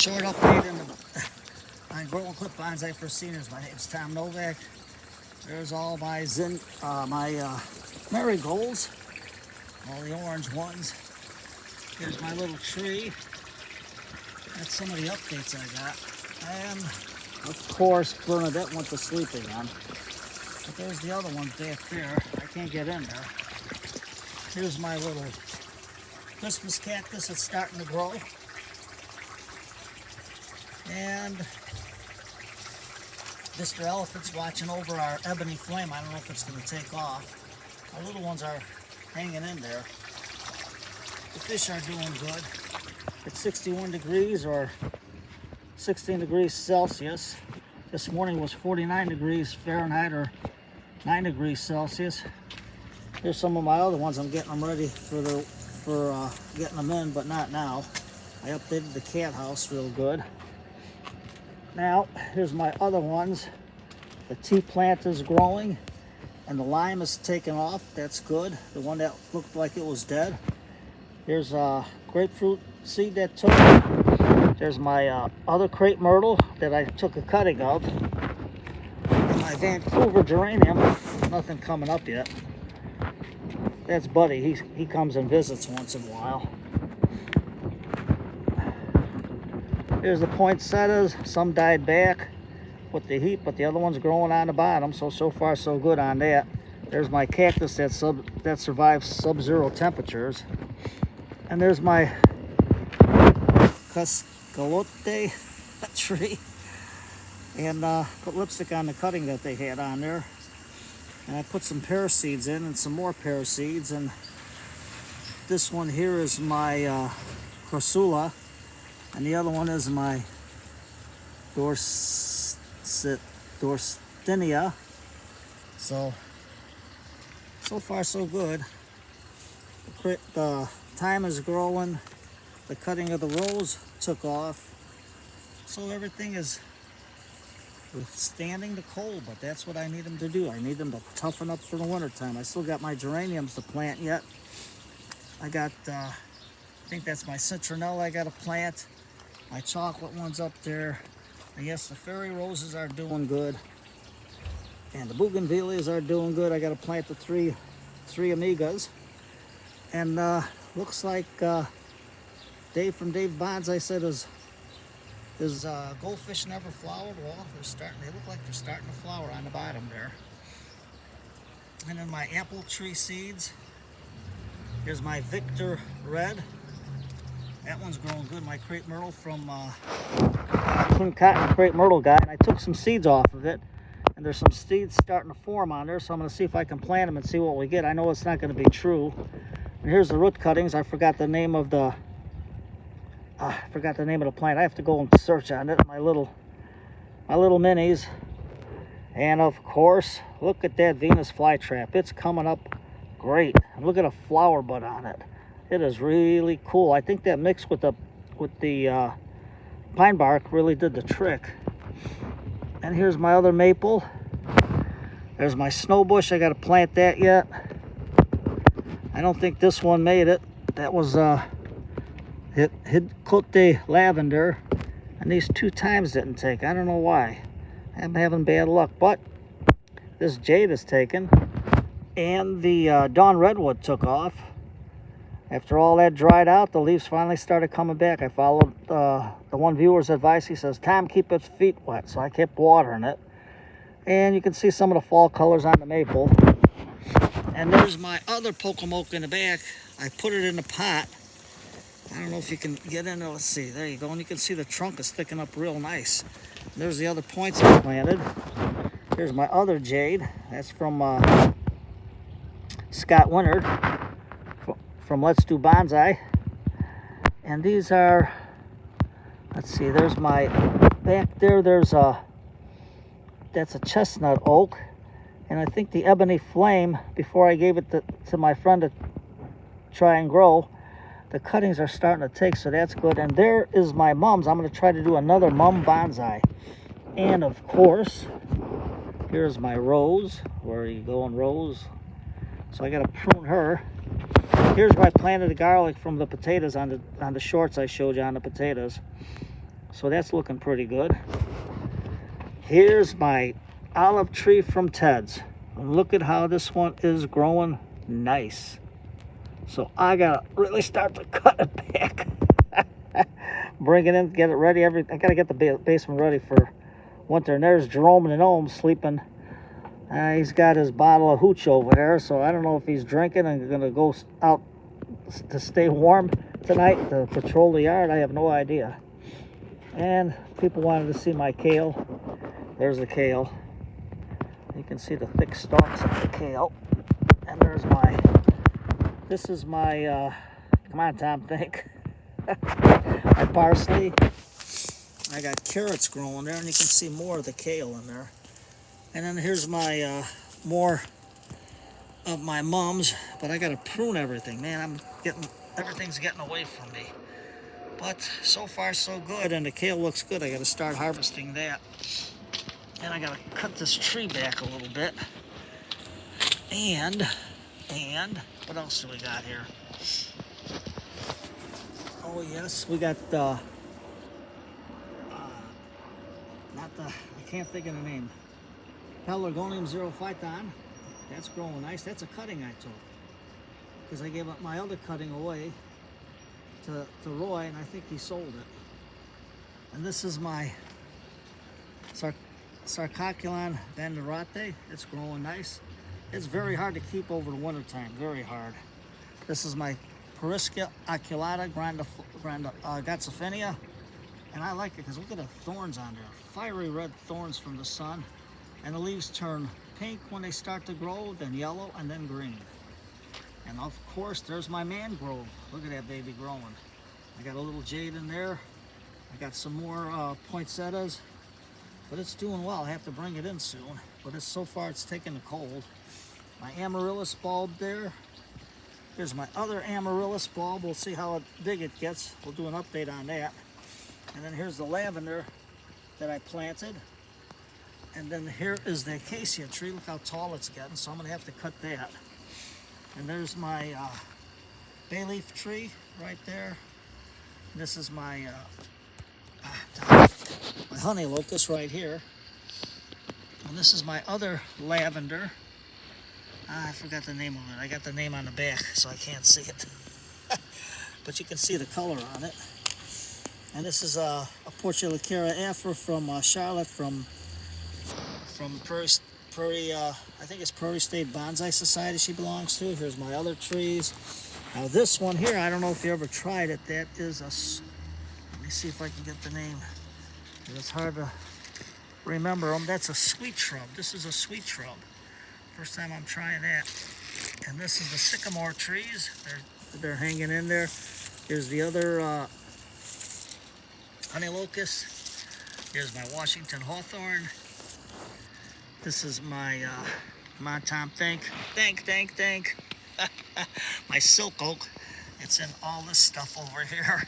short update on Grow and Clip Bonsai for Seniors. My name's Tom Novak. There's all my marigolds, all the orange ones. Here's my little tree. That's some of the updates I got. And of course, Bernadette went to sleep again. But there's the other ones back there. I can't get in there. Here's my little Christmas cactus that's starting to grow. And Mr. Elephant's watching over our ebony flame. I don't know if it's going to take off. Our little ones are hanging in there. The fish are doing good. It's 61 degrees or 16 degrees Celsius. This morning was 49 degrees Fahrenheit or 9 degrees Celsius. Here's some of my other ones. I'm getting them ready for getting them in, but not now. I updated the cat house real good. Now, here's my other ones. The tea plant is growing and the lime is taking off. That's good. The one that looked like it was dead. Here's a grapefruit seed that took. There's my other crepe myrtle that I took a cutting of. And my Vancouver geranium. Nothing coming up yet. That's Buddy. He comes and visits once in a while. Here's the poinsettias. Some died back with the heat, but the other one's growing on the bottom. So far so good on that. There's my cactus that survives sub-zero temperatures. And there's my cascalote tree. And put lipstick on the cutting that they had on there. And I put some pear seeds in and some more pear seeds. And this one here is my crassula. And the other one is my Dorstinia. So far so good. The thyme is growing. The cutting of the rose took off. So everything is withstanding the cold, but that's what I need them to do. I need them to toughen up for the winter time. I still got my geraniums to plant yet. I got, I think that's my citronella I got to plant. My chocolate one's up there. And yes, the fairy roses are doing good. And the bougainvilleas are doing good. I got to plant the three amigas. And looks like Dave from Dave Bonsai said his goldfish never flowered. Well, they look like they're starting to flower on the bottom there. And then my apple tree seeds. Here's my Victor Red. That one's growing good. My crepe myrtle from Twin Cotton crepe myrtle guy. And I took some seeds off of it. And there's some seeds starting to form on there. So I'm going to see if I can plant them and see what we get. I know it's not going to be true. And here's the root cuttings. I forgot the name of the plant. I have to go and search on it. My little minis. And of course, look at that Venus flytrap. It's coming up great. And look at a flower bud on it. It is really cool. I think that mix with the pine bark really did the trick. And here's my other maple. There's my snow bush. I got to plant that yet. I don't think this one made it. That was Hidcote lavender, and these 2 times didn't take. I don't know why. I'm having bad luck, but this jade is taken, and the dawn redwood took off. After all that dried out, the leaves finally started coming back. I followed the one viewer's advice. He says, Tom, keep its feet wet. So I kept watering it. And you can see some of the fall colors on the maple. And there's my other Pokemoke in the back. I put it in the pot. I don't know if you can get in there. Let's see. There you go. And you can see the trunk is thickening up real nice. And there's the other points I planted. Here's my other jade. That's from Scott Winard from Let's Do Bonsai. And these are, let's see, there's my, back there, that's a chestnut oak. And I think the ebony flame, before I gave it to my friend to try and grow, the cuttings are starting to take, so that's good. And there is my mums. I'm going to try to do another mum bonsai. And of course, here's my rose. Where are you going, Rose? So I got to prune her. Here's where I planted the garlic from the potatoes on the shorts I showed you on the potatoes. So that's looking pretty good. Here's my olive tree from Ted's. Look at how this one is growing nice. So I gotta really start to cut it back. Bring it in, get it ready. I gotta get the basement ready for winter. And there's Jerome and Gnome sleeping. He's got his bottle of hooch over there, so I don't know if he's drinking and gonna go out to stay warm tonight to patrol the yard. I have no idea. And people wanted to see my kale. There's the kale. You can see the thick stalks of the kale. And there's this is my, come on Tom, think. My parsley. I got carrots growing there, and you can see more of the kale in there. And then here's my, more of my mums, but I gotta prune everything. Man, everything's getting away from me. But so far so good, and the kale looks good. I gotta start harvesting that. And I gotta cut this tree back a little bit. And what else do we got here? Oh yes, we got I can't think of the name. Pelargonium xerophyton. That's growing nice. That's a cutting I took, because I gave up my other cutting away to Roy, and I think he sold it. And this is my Sarcoculon vanderate. It's growing nice. It's very hard to keep over the winter time, very hard. This is my Perisca aculata Gazzaphenia, and I like it because look at the thorns on there. Fiery red thorns from the sun, and the leaves turn pink when they start to grow, then yellow, and then green. And of course, there's my mangrove. Look at that baby growing. I got a little jade in there. I got some more poinsettias, but it's doing well. I have to bring it in soon, but so far it's taking the cold. My amaryllis bulb there. Here's my other amaryllis bulb. We'll see how big it gets. We'll do an update on that. And then here's the lavender that I planted. And then here is the acacia tree. Look how tall it's getting, so I'm gonna have to cut that. And there's my bay leaf tree right there. And this is my honey locust right here. And this is my other lavender. I forgot the name of it. I got the name on the back, so I can't see it. But you can see the color on it. And this is a Portulacara afra from Charlotte from Prairie, I think it's Prairie State Bonsai Society she belongs to. Here's my other trees. Now this one here, I don't know if you ever tried it. That is let me see if I can get the name. It's hard to remember them. That's a sweet shrub. This is a sweet shrub. First time I'm trying that. And this is the sycamore trees. They're hanging in there. Here's the other honey locust. Here's my Washington hawthorn. This is my, come on Tom, think. My silk oak. It's in all this stuff over here.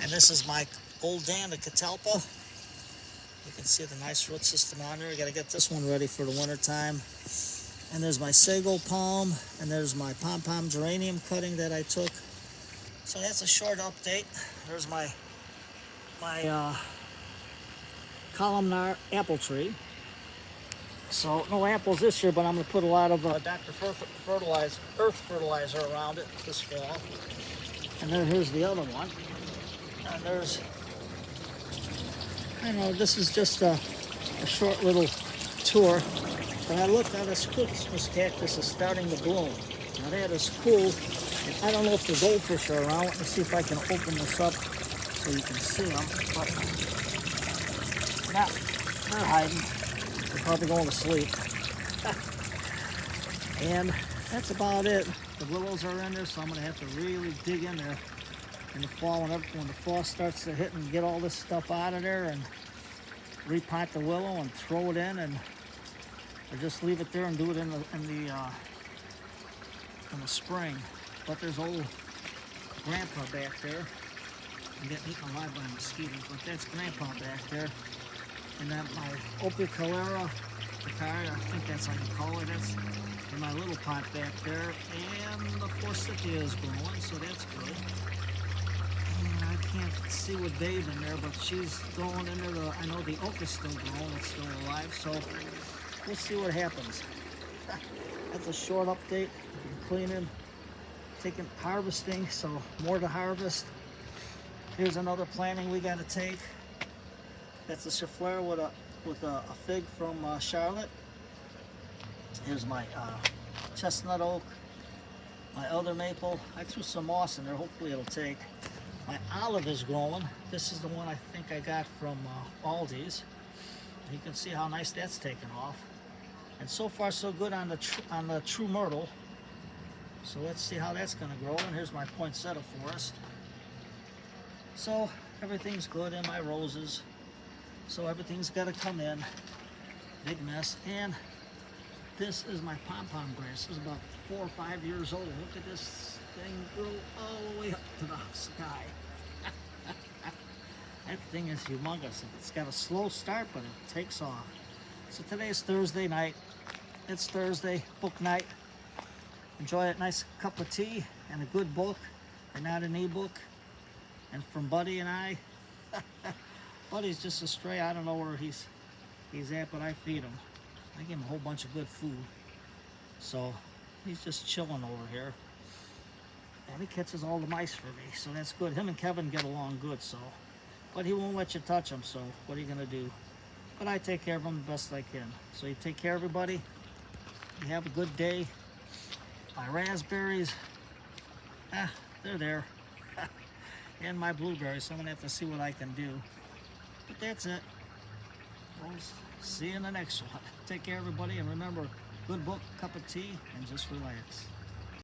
And this is my old Dana catalpa. You can see the nice root system on there. I got to get this one ready for the winter time. And there's my sago palm, and there's my pom-pom geranium cutting that I took. So that's a short update. There's my columnar apple tree. So no apples this year, but I'm going to put a lot of Dr. Earth fertilizer around it this fall. And then here's the other one. And there's, I don't know, this is just a short little tour. But I looked at this Christmas cactus is starting to bloom. Now that is cool. And I don't know if the goldfish are around. Let me see if I can open this up so you can see them. But they're hiding. They're probably going to sleep. And that's about it. The willows are in there, so I'm going to have to really dig in there in the fall when the fall starts to hit and get all this stuff out of there and repot the willow and throw it in, and or just leave it there and do it in the spring. But there's old Grandpa back there. I'm getting eaten alive by mosquitoes, but that's Grandpa back there. And then my Opicalera, I think that's how you call it. That's in my little pot back there. And the forsythia is growing, so that's good. And I can't see with Babe in there, but she's going into the, I know the oak is still growing, it's still alive, so we'll see what happens. That's a short update. Been cleaning, harvesting, so more to harvest. Here's another planting we got to take. That's a souffleur with a fig from Charlotte. Here's my chestnut oak, my elder maple. I threw some moss in there, hopefully it'll take. My olive is growing. This is the one I think I got from Aldi's. You can see how nice that's taken off. And so far so good on the true myrtle. So let's see how that's going to grow. And here's my poinsettia forest. So everything's good in my roses. So everything's got to come in. Big mess. And this is my pom-pom grass. This is about 4 or 5 years old. Look at this thing grow all the way up to the sky. That thing is humongous. It's got a slow start, but it takes off. So today's Thursday night. It's Thursday, book night. Enjoy a nice cup of tea and a good book, and not an e-book. And from Buddy and I, Buddy's just a stray. I don't know where he's at, but I feed him. I give him a whole bunch of good food. So he's just chilling over here. And he catches all the mice for me, so that's good. Him and Kevin get along good, so. But he won't let you touch him, so what are you gonna do? But I take care of him the best I can. So you take care, everybody. You have a good day. My raspberries, they're there. And my blueberries, so I'm gonna have to see what I can do. But that's it. We'll see you in the next one. Take care, everybody, and remember, good book, cup of tea, and just relax.